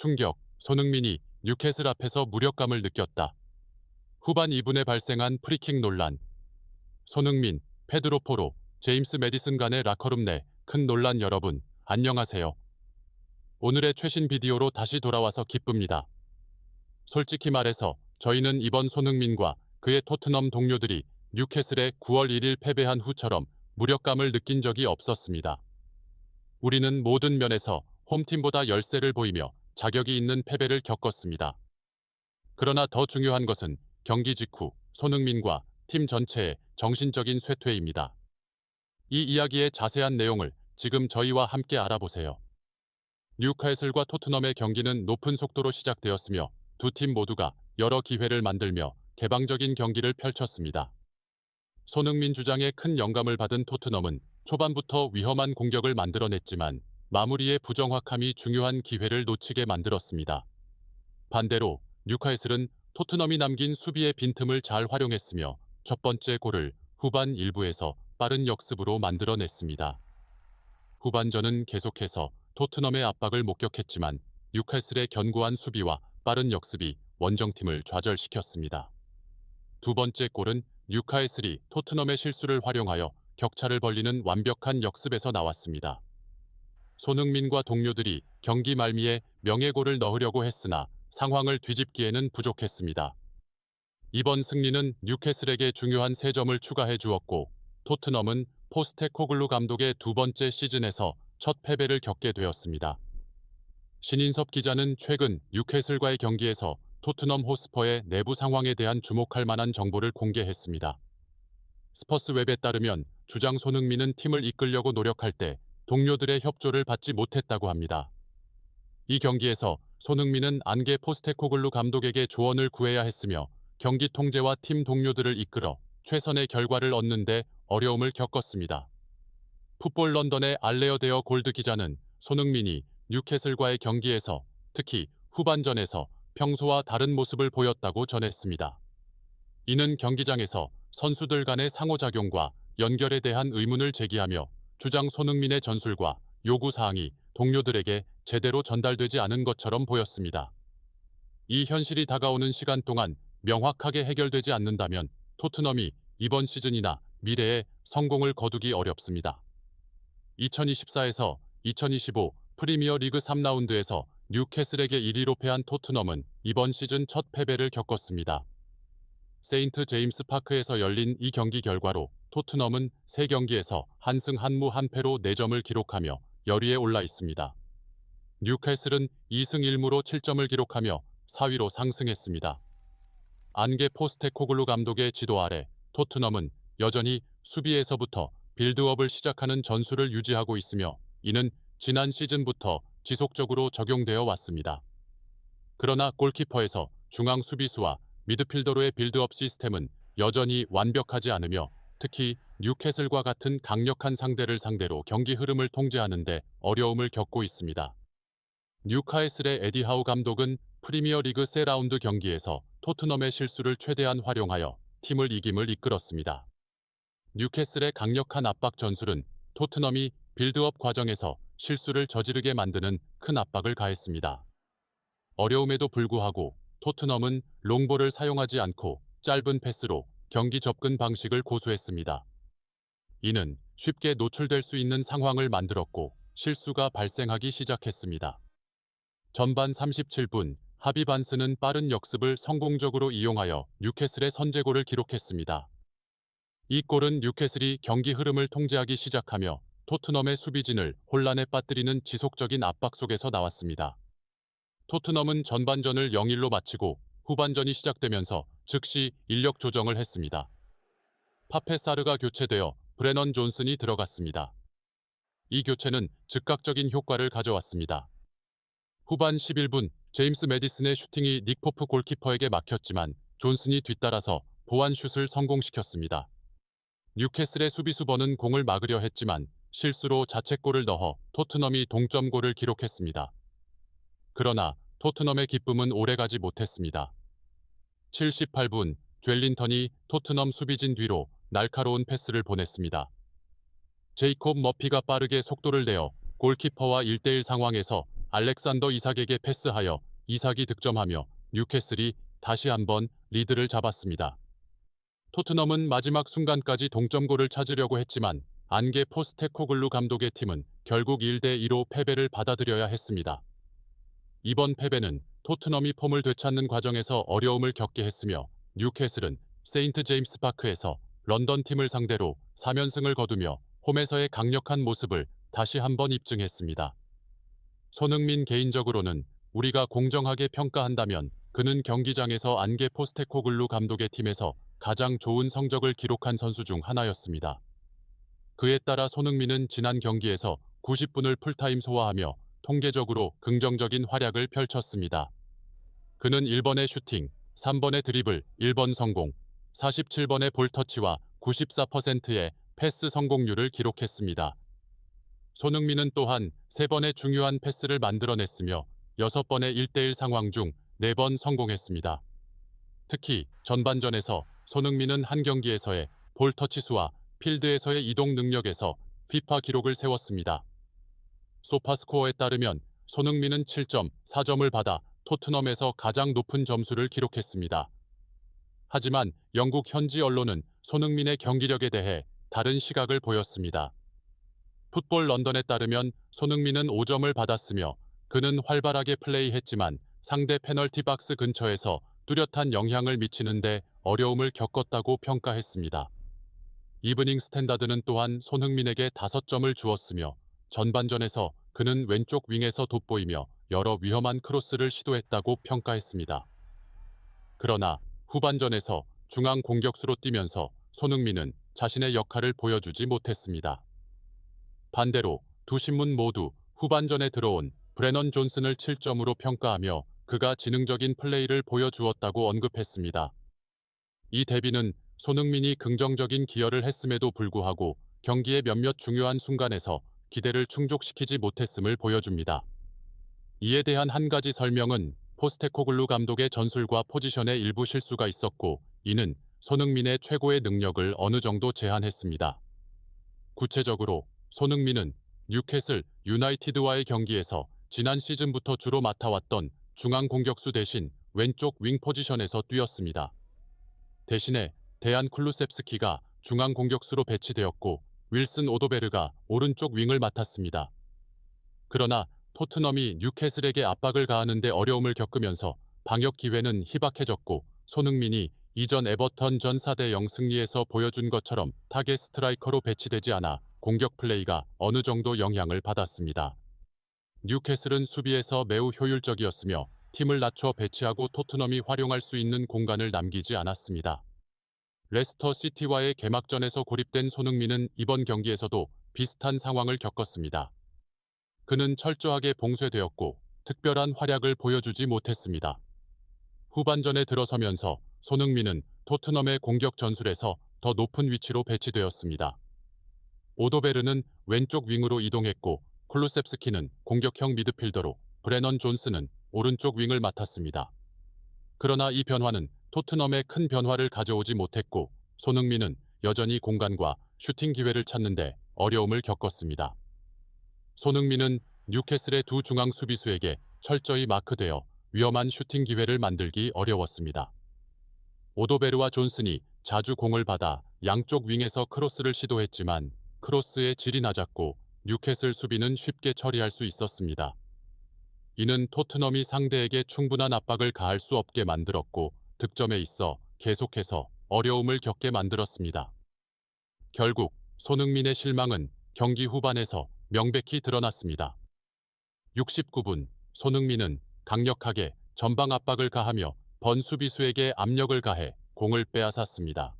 충격, 손흥민이 뉴캐슬 앞에서 무력감을 느꼈다. 후반 2분에 발생한 프리킥 논란. 손흥민, 페드로 포로, 제임스 매디슨 간의 라커룸 내 큰 논란. 여러분, 안녕하세요. 오늘의 최신 비디오로 다시 돌아와서 기쁩니다. 솔직히 말해서 저희는 이번 손흥민과 그의 토트넘 동료들이 뉴캐슬에 9월 1일 패배한 후처럼 무력감을 느낀 적이 없었습니다. 우리는 모든 면에서 홈팀보다 열세를 보이며 자격이 있는 패배를 겪었습니다. 그러나 더 중요한 것은 경기 직후 손흥민과 팀 전체의 정신적인 쇠퇴입니다. 이 이야기의 자세한 내용을 지금 저희와 함께 알아보세요. 뉴캐슬과 토트넘의 경기는 높은 속도로 시작되었으며 두 팀 모두가 여러 기회를 만들며 개방적인 경기를 펼쳤습니다. 손흥민 주장에 큰 영감을 받은 토트넘은 초반부터 위험한 공격을 만들어냈지만 마무리의 부정확함이 중요한 기회를 놓치게 만들었습니다. 반대로 뉴캐슬은 토트넘이 남긴 수비의 빈틈을 잘 활용했으며 첫 번째 골을 후반 일부에서 빠른 역습으로 만들어냈습니다. 후반전은 계속해서 토트넘의 압박을 목격했지만 뉴캐슬의 견고한 수비와 빠른 역습이 원정팀을 좌절시켰습니다. 두 번째 골은 뉴캐슬이 토트넘의 실수를 활용하여 격차를 벌리는 완벽한 역습에서 나왔습니다. 손흥민과 동료들이 경기 말미에 명예골을 넣으려고 했으나 상황을 뒤집기에는 부족했습니다. 이번 승리는 뉴캐슬에게 중요한 3점을 추가해 주었고 토트넘은 포스테코글루 감독의 두 번째 시즌에서 첫 패배를 겪게 되었습니다. 신인섭 기자는 최근 뉴캐슬과의 경기에서 토트넘 호스퍼의 내부 상황에 대한 주목할 만한 정보를 공개했습니다. 스퍼스웹에 따르면 주장 손흥민은 팀을 이끌려고 노력할 때 동료들의 협조를 받지 못했다고 합니다. 이 경기에서 손흥민은 안게 포스테코글루 감독에게 조언을 구해야 했으며 경기 통제와 팀 동료들을 이끌어 최선의 결과를 얻는 데 어려움을 겪었습니다. 풋볼 런던의 알레어데어 골드 기자는 손흥민이 뉴캐슬과의 경기에서 특히 후반전에서 평소와 다른 모습을 보였다고 전했습니다. 이는 경기장에서 선수들 간의 상호작용과 연결에 대한 의문을 제기하며 주장 손흥민의 전술과 요구사항이 동료들에게 제대로 전달되지 않은 것처럼 보였습니다. 이 현실이 다가오는 시간 동안 명확하게 해결되지 않는다면 토트넘이 이번 시즌이나 미래에 성공을 거두기 어렵습니다. 2024에서 2025 프리미어 리그 3라운드에서 뉴캐슬에게 1위로 패한 토트넘은 이번 시즌 첫 패배를 겪었습니다. 세인트 제임스 파크에서 열린 이 경기 결과로 토트넘은 3경기에서 1승 1무 1패로 4점을 기록하며 열위에 올라 있습니다. 뉴캐슬은 2승 1무로 7점을 기록하며 4위로 상승했습니다. 안게 포스테코글루 감독의 지도 아래 토트넘은 여전히 수비에서부터 빌드업을 시작하는 전술을 유지하고 있으며 이는 지난 시즌부터 지속적으로 적용되어 왔습니다. 그러나 골키퍼에서 중앙 수비수와 미드필더로의 빌드업 시스템은 여전히 완벽하지 않으며 특히 뉴캐슬과 같은 강력한 상대를 상대로 경기 흐름을 통제하는 데 어려움을 겪고 있습니다. 뉴캐슬의 에디 하우 감독은 프리미어리그 세 라운드 경기에서 토트넘의 실수를 최대한 활용하여 팀을 이김을 이끌었습니다. 뉴캐슬의 강력한 압박 전술은 토트넘이 빌드업 과정에서 실수를 저지르게 만드는 큰 압박을 가했습니다. 어려움에도 불구하고 토트넘은 롱볼을 사용하지 않고 짧은 패스로 경기 접근 방식을 고수했습니다. 이는 쉽게 노출될 수 있는 상황을 만들었고 실수가 발생하기 시작했습니다. 전반 37분 하비 반스는 빠른 역습을 성공적으로 이용하여 뉴캐슬의 선제골을 기록했습니다. 이 골은 뉴캐슬이 경기 흐름을 통제하기 시작하며 토트넘의 수비진을 혼란에 빠뜨리는 지속적인 압박 속에서 나왔습니다. 토트넘은 전반전을 0-1로 마치고 후반전이 시작되면서 즉시 인력 조정을 했습니다. 파페 사르가 교체되어 브레넌 존슨이 들어갔습니다. 이 교체는 즉각적인 효과를 가져왔습니다. 후반 11분 제임스 매디슨의 슈팅이 닉 포프 골키퍼에게 막혔지만 존슨이 뒤따라서 보완 슛을 성공시켰습니다. 뉴캐슬의 수비수 버는 공을 막으려 했지만 실수로 자책골을 넣어 토트넘이 동점골을 기록했습니다. 그러나 토트넘의 기쁨은 오래가지 못했습니다. 78분 젬린턴이 토트넘 수비진 뒤로 날카로운 패스를 보냈습니다. 제이콥 머피가 빠르게 속도를 내어 골키퍼와 1대1 상황에서 알렉산더 이삭에게 패스하여 이삭이 득점하며 뉴캐슬이 다시 한번 리드를 잡았습니다. 토트넘은 마지막 순간까지 동점골을 찾으려고 했지만 안게 포스테코글루 감독의 팀은 결국 1대2로 패배를 받아들여야 했습니다. 이번 패배는 토트넘이 폼을 되찾는 과정에서 어려움을 겪게 했으며 뉴캐슬은 세인트 제임스 파크에서 런던 팀을 상대로 3연승을 거두며 홈에서의 강력한 모습을 다시 한번 입증했습니다. 손흥민 개인적으로는 우리가 공정하게 평가한다면 그는 경기장에서 안게 포스테코글루 감독의 팀에서 가장 좋은 성적을 기록한 선수 중 하나였습니다. 그에 따라 손흥민은 지난 경기에서 90분을 풀타임 소화하며 통계적으로 긍정적인 활약을 펼쳤습니다. 그는 1번의 슈팅, 3번의 드리블, 1번 성공, 47번의 볼터치와 94%의 패스 성공률을 기록했습니다. 손흥민은 또한 3번의 중요한 패스를 만들어냈으며 6번의 1대1 상황 중 4번 성공했습니다. 특히 전반전에서 손흥민은 한 경기에서의 볼터치 수와 필드에서의 이동 능력에서 피파 기록을 세웠습니다. 소파스코어에 따르면 손흥민은 7.4점을 받아 토트넘에서 가장 높은 점수를 기록했습니다. 하지만 영국 현지 언론은 손흥민의 경기력에 대해 다른 시각을 보였습니다. 풋볼 런던에 따르면 손흥민은 5점을 받았으며 그는 활발하게 플레이했지만 상대 페널티 박스 근처에서 뚜렷한 영향을 미치는데 어려움을 겪었다고 평가했습니다. 이브닝 스탠다드는 또한 손흥민에게 5점을 주었으며 전반전에서 그는 왼쪽 윙에서 돋보이며 여러 위험한 크로스를 시도했다고 평가했습니다. 그러나 후반전에서 중앙 공격수로 뛰면서 손흥민은 자신의 역할을 보여주지 못했습니다. 반대로 두 신문 모두 후반전에 들어온 브레넌 존슨을 7점으로 평가하며 그가 지능적인 플레이를 보여주었다고 언급했습니다. 이 대비는 손흥민이 긍정적인 기여를 했음에도 불구하고 경기의 몇몇 중요한 순간에서 기대를 충족시키지 못했음을 보여줍니다. 이에 대한 한 가지 설명은 포스테코글루 감독의 전술과 포지션에 일부 실수가 있었고 이는 손흥민의 최고의 능력을 어느 정도 제한했습니다. 구체적으로 손흥민은 뉴캐슬 유나이티드와의 경기에서 지난 시즌부터 주로 맡아왔던 중앙 공격수 대신 왼쪽 윙 포지션에서 뛰었습니다. 대신에 데안 쿨루셉스키가 중앙 공격수로 배치되었고 윌슨 오도베르가 오른쪽 윙을 맡았습니다. 그러나 토트넘이 뉴캐슬에게 압박을 가하는 데 어려움을 겪으면서 방역 기회는 희박해졌고 손흥민이 이전 에버턴 전 4대0 승리에서 보여준 것처럼 타겟 스트라이커로 배치되지 않아 공격 플레이가 어느 정도 영향을 받았습니다. 뉴캐슬은 수비에서 매우 효율적이었으며 팀을 낮춰 배치하고 토트넘이 활용할 수 있는 공간을 남기지 않았습니다. 레스터 시티와의 개막전에서 고립된 손흥민은 이번 경기에서도 비슷한 상황을 겪었습니다. 그는 철저하게 봉쇄되었고 특별한 활약을 보여주지 못했습니다. 후반전에 들어서면서 손흥민은 토트넘의 공격 전술에서 더 높은 위치로 배치되었습니다. 오도베르는 왼쪽 윙으로 이동했고 쿨루셉스키는 공격형 미드필더로 브레넌 존슨은 오른쪽 윙을 맡았습니다. 그러나 이 변화는 토트넘에 큰 변화를 가져오지 못했고 손흥민은 여전히 공간과 슈팅 기회를 찾는데 어려움을 겪었습니다. 손흥민은 뉴캐슬의 두 중앙 수비수에게 철저히 마크되어 위험한 슈팅 기회를 만들기 어려웠습니다. 오도베르와 존슨이 자주 공을 받아 양쪽 윙에서 크로스를 시도했지만 크로스의 질이 낮았고 뉴캐슬 수비는 쉽게 처리할 수 있었습니다. 이는 토트넘이 상대에게 충분한 압박을 가할 수 없게 만들었고 득점에 있어 계속해서 어려움을 겪게 만들었습니다. 결국 손흥민의 실망은 경기 후반에서 명백히 드러났습니다. 69분 손흥민은 강력하게 전방 압박을 가하며 번 수비수에게 압력을 가해 공을 빼앗았습니다.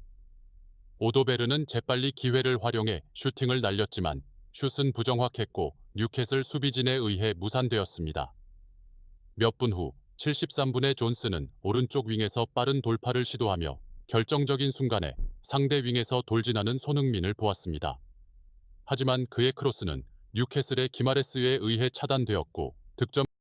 오도베르는 재빨리 기회를 활용해 슈팅을 날렸지만 슛은 부정확했고 뉴캐슬 수비진에 의해 무산되었습니다. 몇 분 후 73분에 존슨은 오른쪽 윙에서 빠른 돌파를 시도하며 결정적인 순간에 상대 윙에서 돌진하는 손흥민을 보았습니다. 하지만 그의 크로스는 뉴캐슬의 기마레스에 의해 차단되었고 득점